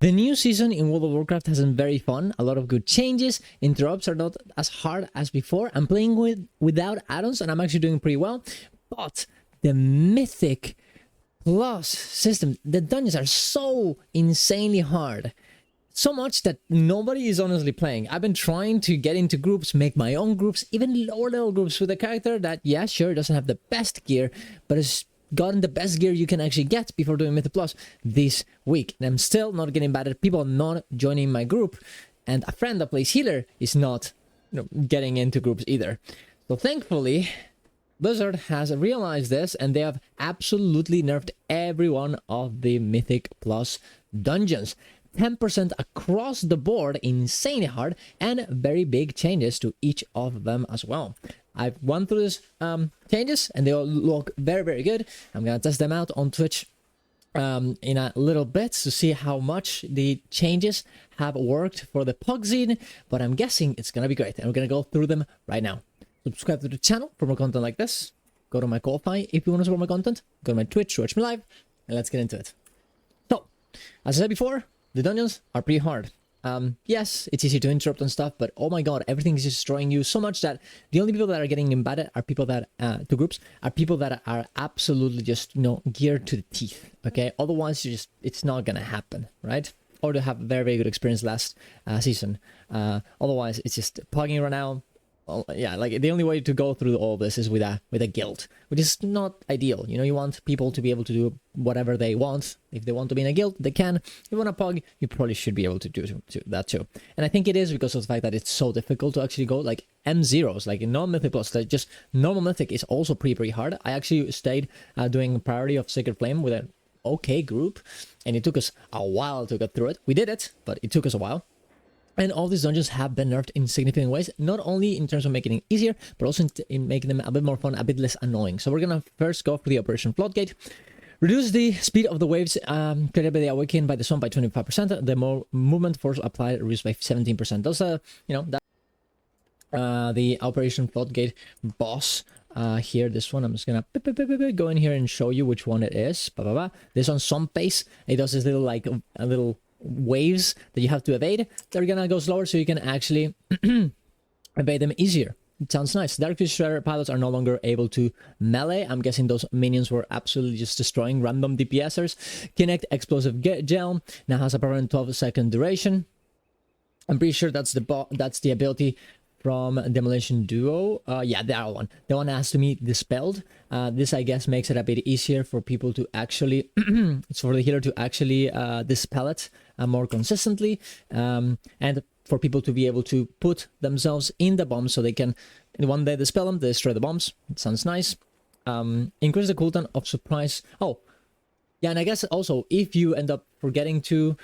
The new season in World of Warcraft has been very fun, a lot of good changes, interrupts are not as hard as before, I'm playing without add-ons and I'm actually doing pretty well, but the Mythic Plus system, the dungeons are so insanely hard. So much that nobody is honestly playing. I've been trying to get into groups, make my own groups, even lower level groups with a character that, yeah, sure, doesn't have the best gear, but has gotten the best gear you can actually get before doing Mythic Plus this week. And I'm still not getting battered. People are not joining my group, and a friend that plays healer is not, getting into groups either. So thankfully, Blizzard has realized this, and they have absolutely nerfed every one of the Mythic Plus dungeons. 10% across the board, insanely hard, and very big changes to each of them as well. I've gone through these changes, and they all look very, very good. I'm gonna test them out on Twitch in a little bit to see how much the changes have worked for the Pug Zine, but I'm guessing it's gonna be great, and we're gonna go through them right now. Subscribe to the channel for more content like this. Go to my Ko-Fi if you want to support my content. Go to my Twitch, watch me live, and let's get into it. So, as I said before, the dungeons are pretty hard. Yes, it's easy to interrupt and stuff, but oh my god, everything is destroying you so much that the only people that are getting embedded are people that, to groups, are people that are absolutely just, geared to the teeth, okay? Otherwise, it's not gonna happen, right? Or to have a very, very good experience last season. Otherwise, it's just plugging right now. Well, yeah, like the only way to go through all this is with a guild, which is not ideal. You want people to be able to do whatever they want. If they want to be in a guild, they can. If you want a pug, you probably should be able to do that too. And I think it is because of the fact that it's so difficult to actually go like M0s, like in non-mythic plus, like just normal mythic is also pretty hard. I actually stayed doing Priory of Sacred Flame with an okay group, and it took us a while to get through it. We did it, but it took us a while. And all these dungeons have been nerfed in significant ways, not only in terms of making it easier, but also in making them a bit more fun, a bit less annoying. So we're going to first go for the Operation Floodgate. Reduce the speed of the waves created by the Awaken by the sun by 25%. The more movement force applied reduced by 17%. Those are, the Operation Floodgate boss. Here, this one, I'm just gonna go in here and show you which one it is. This on some pace, it does this little, like, a little waves that you have to evade. They're gonna go slower so you can actually evade them easier. It sounds nice. Darkfish Shredder pilots are no longer able to melee. I'm guessing those minions were absolutely just destroying random DPSers. Kinect Explosive Gel now has a permanent 12-second duration. I'm pretty sure that's the ability from Demolition Duo. Yeah, the other one. The one that has to be dispelled. This, I guess, makes it a bit easier for people to actually... it's for the healer to actually dispel it more consistently. And for people to be able to put themselves in the bombs so they can... One day dispel them, they destroy the bombs. It sounds nice. Increase the cooldown of surprise... Oh, yeah, and I guess also, if you end up forgetting to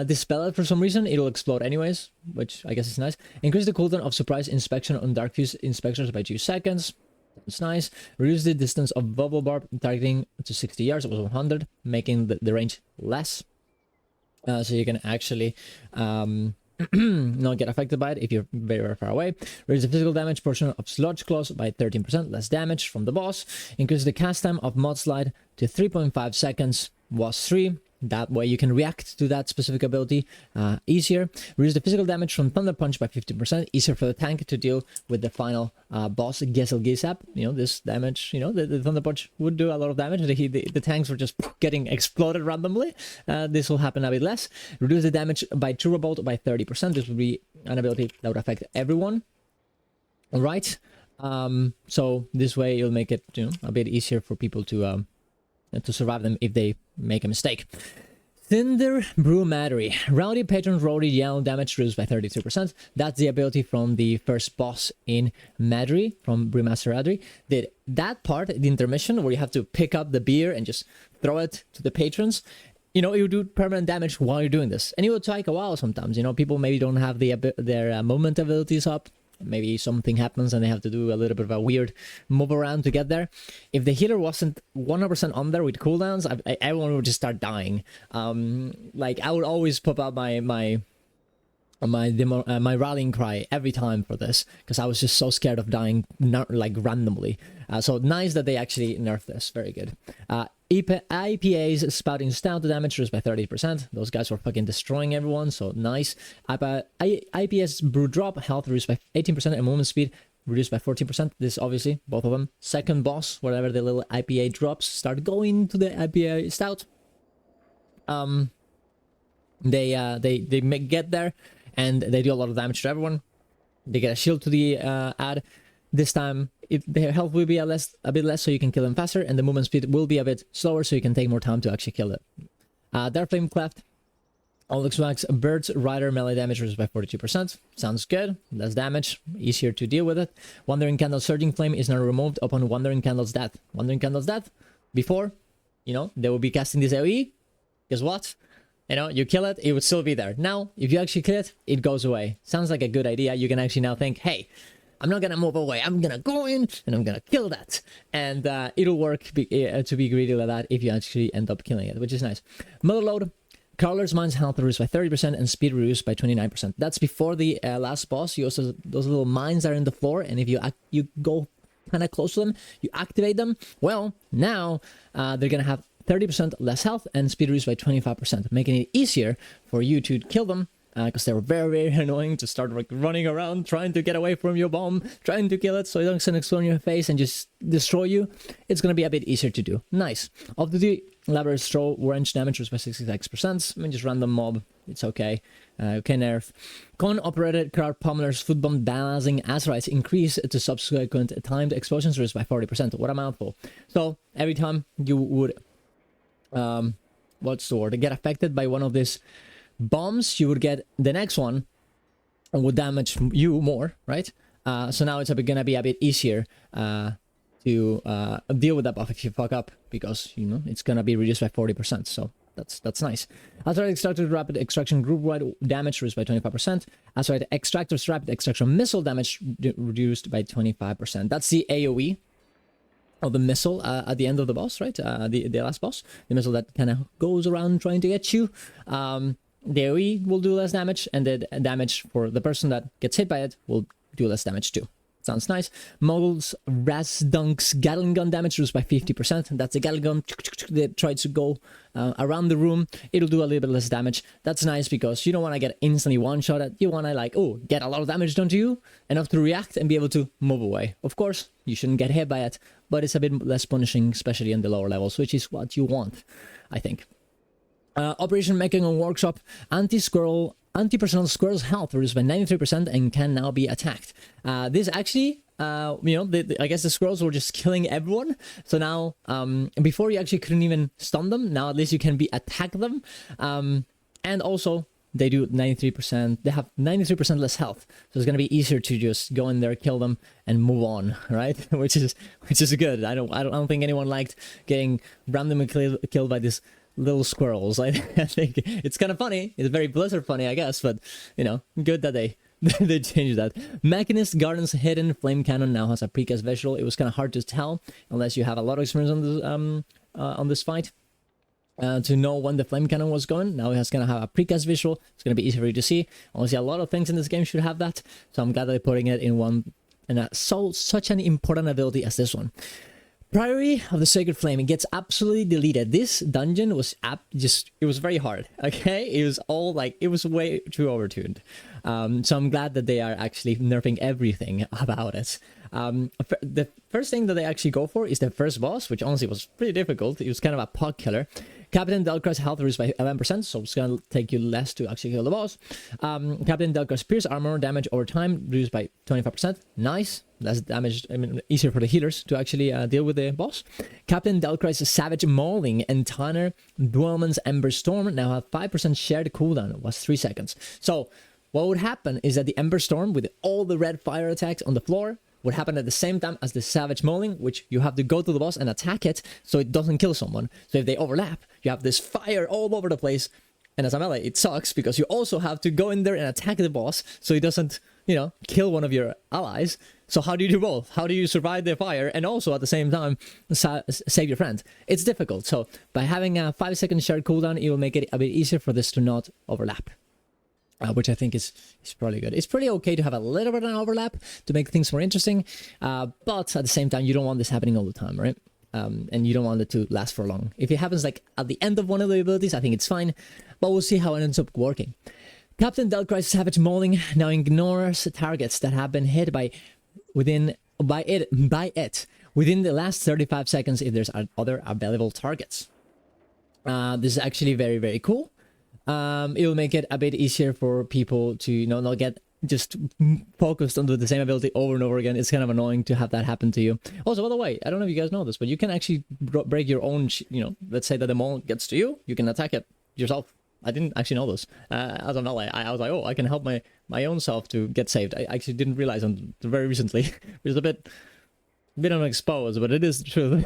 dispel it for some reason, it'll explode anyways, which I guess is nice. Increase the cooldown of surprise inspection on Darkfuse inspectors by 2 seconds. That's nice. Reduce the distance of bubble barb targeting to 60 yards. It was 100, making the range less. So you can actually... not get affected by it if you're very, very far away. Reduce the physical damage portion of Sludge Claws by 13%, less damage from the boss. Increase the cast time of Mudslide to 3.5 seconds, was 3. That way you can react to that specific ability easier. Reduce the physical damage from Thunder Punch by 15%, easier for the tank to deal with the final boss, Gesel Gisap. This damage, the Thunder Punch would do a lot of damage. The tanks were just getting exploded randomly. This will happen a bit less. Reduce the damage by Turbo Bolt by 30%. This would be an ability that would affect everyone. All right. So this way you'll make it a bit easier for people to survive them if they make a mistake. Cinderbrew Meadery. Rowdy Patron's Rowdy Yell damage reduced by 32%. That's the ability from the first boss in Meadery, from Brewmaster Meadery. That part, the intermission, where you have to pick up the beer and just throw it to the patrons, you do permanent damage while you're doing this. And it will take a while sometimes. People maybe don't have their movement abilities up. Maybe something happens and they have to do a little bit of a weird move around to get there. If the healer wasn't 100% on there with cooldowns, everyone would just start dying. Like, I would always pop out my rallying cry every time for this, because I was just so scared of dying, not like randomly. So nice that they actually nerfed this. Very good. IPA's spouting stout damage reduced by 30%. Those guys were fucking destroying everyone, so nice. IPA's brew drop health reduced by 18% and movement speed reduced by 14%. This obviously, both of them. Second boss, wherever the little IPA drops start going to the IPA stout. They get there and they do a lot of damage to everyone. They get a shield to the ad. This time, their health will be a bit less, so you can kill them faster, and the movement speed will be a bit slower, so you can take more time to actually kill it. Their Flame Cleft. Onyx Max Bird's Rider melee damage reduced by 42%. Sounds good. Less damage. Easier to deal with it. Wandering Candle's Surging Flame is now removed upon Wandering Candle's death. Wandering Candle's death, before, you know, they will be casting this AoE. Guess what? You know, you kill it, it would still be there. Now, if you actually kill it, it goes away. Sounds like a good idea. You can actually now think, hey, I'm not gonna move away. I'm gonna go in and I'm gonna kill that. And it'll work to be greedy like that if you actually end up killing it, which is nice. Motherlode. Crawler's Mind's health reduced by 30% and speed reduced by 29%. That's before the last boss. You also, those little mines are in the floor, and if you go kind of close to them, you activate them. Well, now they're gonna have 30% less health and speed reduced by 25%, making it easier for you to kill them. Because they were very, very annoying to start like running around, trying to get away from your bomb, trying to kill it so it doesn't explode in your face and just destroy you. It's going to be a bit easier to do. Nice. Of the Elaborate Straw Wrench damage was by 66%. I mean, just random mob. It's okay. Okay, nerf. Con-operated Crowd Pummeler's Food Bomb Balancing Azerites increase to subsequent timed explosions reduced by 40%. What a mouthful. So, every time you would... what's the word? Get affected by one of these bombs, you would get the next one would damage you more, right? So now it's gonna be a bit easier to deal with that buff if you fuck up, because you know it's gonna be reduced by 40%. So that's nice. Azerite Extractor's Rapid Extraction group-wide damage reduced by 25%. Azerite Extractor's Rapid Extraction missile damage reduced by 25%. That's the AoE of the missile at the end of the boss, right? The last boss, the missile that kind of goes around trying to get you. The AoE will do less damage, and the damage for the person that gets hit by it will do less damage too. Sounds nice. Mogul's Razdunk's Gatling Gun damage reduced by 50%. That's a Gatling gun that tries to go around the room. It'll do a little bit less damage. That's nice because you don't want to get instantly one-shot at. You want to like, oh, get a lot of damage done to you, enough to react and be able to move away. Of course, you shouldn't get hit by it, but it's a bit less punishing, especially in the lower levels, which is what you want, I think. Operation Mechagon Workshop, anti-personal squirrel's health reduced by 93% and can now be attacked. This actually, you know, I guess the squirrels were just killing everyone. So now, before you actually couldn't even stun them, now at least you can attack them. And also, they do 93%, they have 93% less health. So it's going to be easier to just go in there, kill them, and move on, right? which is good. I don't think anyone liked getting randomly killed by this little squirrels. I think it's kind of funny. It's very Blizzard funny, I guess, but you know, good that they they changed that. Mechanist Garden's hidden flame cannon now has a precast visual. It was kind of hard to tell unless you have a lot of experience on this fight to know when the flame cannon was going. Now it's gonna have a precast visual. It's gonna be easy for you to see. Honestly, a lot of things in this game should have that, so I'm glad that they're putting it in one, and such an important ability as this one. Priory of the Sacred Flame, it gets absolutely deleted. This dungeon was it was very hard, okay? It was all like, it was way too overtuned. So I'm glad that they are actually nerfing everything about it. The first thing that they actually go for is the first boss, which honestly was pretty difficult. It was kind of a pod killer. Captain Delcra's health reduced by 11%, so it's going to take you less to actually kill the boss. Captain Delcra's pierce armor damage over time reduced by 25%. Nice. Less damage, I mean, easier for the healers to actually deal with the boss. Captain Delcra's Savage Mauling and Tanner Dwellman's Ember Storm now have 5% shared cooldown. It was 3 seconds. So what would happen is that the Ember Storm with all the red fire attacks on the floor would happen at the same time as the Savage Mauling, which you have to go to the boss and attack it so it doesn't kill someone. So if they overlap, you have this fire all over the place. And as a melee, it sucks because you also have to go in there and attack the boss so he doesn't, you know, kill one of your allies. So how do you do both? How do you survive the fire and also at the same time save your friend? It's difficult. So by having a 5-second shared cooldown, it will make it a bit easier for this to not overlap. Which I think is probably good. It's pretty okay to have a little bit of an overlap to make things more interesting, but at the same time, you don't want this happening all the time, right? and you don't want it to last for long. If it happens like at the end of one of the abilities, I think it's fine, but we'll see how it ends up working. Captain Dalcry's Savage Mauling now ignores targets that have been hit by it within the last 35 seconds if there's other available targets. This is actually very, very cool. It will make it a bit easier for people to not get just focused onto the same ability over and over again. It's kind of annoying to have that happen to you. Also, by the way, I don't know if you guys know this, but you can actually break your own, let's say that the maul gets to you, you can attack it yourself. I didn't actually know this. As of now, I was like, oh, I can help my own self to get saved. I actually didn't realize until very recently. It's a bit unexposed, but it is true.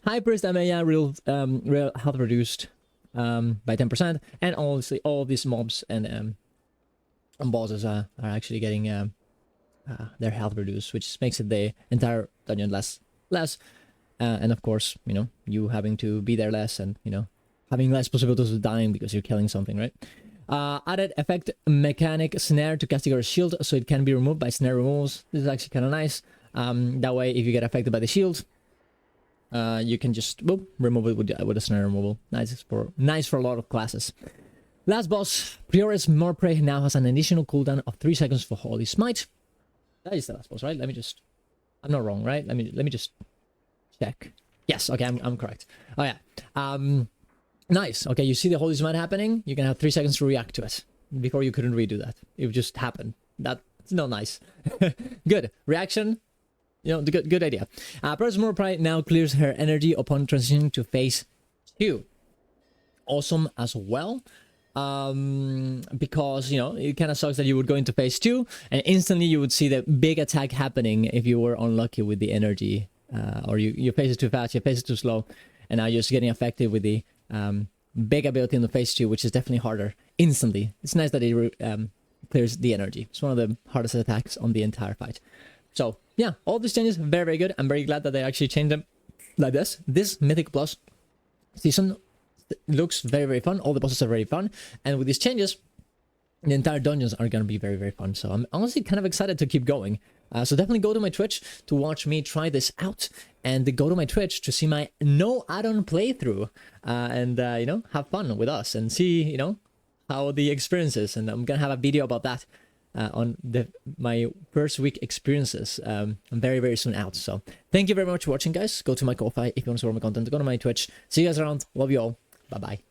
High Priest Amaya real health reduced by 10%, and obviously all these mobs and bosses are actually getting their health reduced, which makes it the entire dungeon less. And of course, you having to be there less, and having less possibilities of dying because you're killing something, right? Added effect mechanic snare to Castigar's shield, so it can be removed by snare removals. This is actually kind of nice. That way, if you get affected by the shield, you can just remove it with a snare removal. Nice for a lot of classes. Last boss, Priory's Morprey now has an additional cooldown of 3 seconds for Holy Smite. That is the last boss, right? I'm not wrong, right? Let me just check. Yes, okay, I'm correct. Oh yeah. Nice. Okay, you see the Holy Smite happening? You can have 3 seconds to react to it. Before you couldn't redo that. It would just happen. That's not nice. Good. Reaction. Good idea. Priory's Morprey now clears her energy upon transitioning to phase 2. Awesome as well. Because, it kind of sucks that you would go into phase 2 and instantly you would see the big attack happening if you were unlucky with the energy. Or you phase it too fast, you phase it too slow, and now you're just getting affected with the big ability in the phase 2, which is definitely harder instantly. It's nice that it clears the energy. It's one of the hardest attacks on the entire fight. So yeah, all these changes, very, very good. I'm very glad that they actually changed them like this. This Mythic Plus season looks very, very fun. All the bosses are very fun, and with these changes, the entire dungeons are going to be very, very fun. So I'm honestly kind of excited to keep going. So definitely go to my Twitch to watch me try this out, and go to my Twitch to see my no add-on playthrough, and have fun with us and see how the experience is. And I'm gonna have a video about that on my first week experiences very, very soon out. So thank you very much for watching, guys. Go to my Ko-Fi if you want to support my content. Go to my Twitch. See you guys around. Love you all. Bye bye.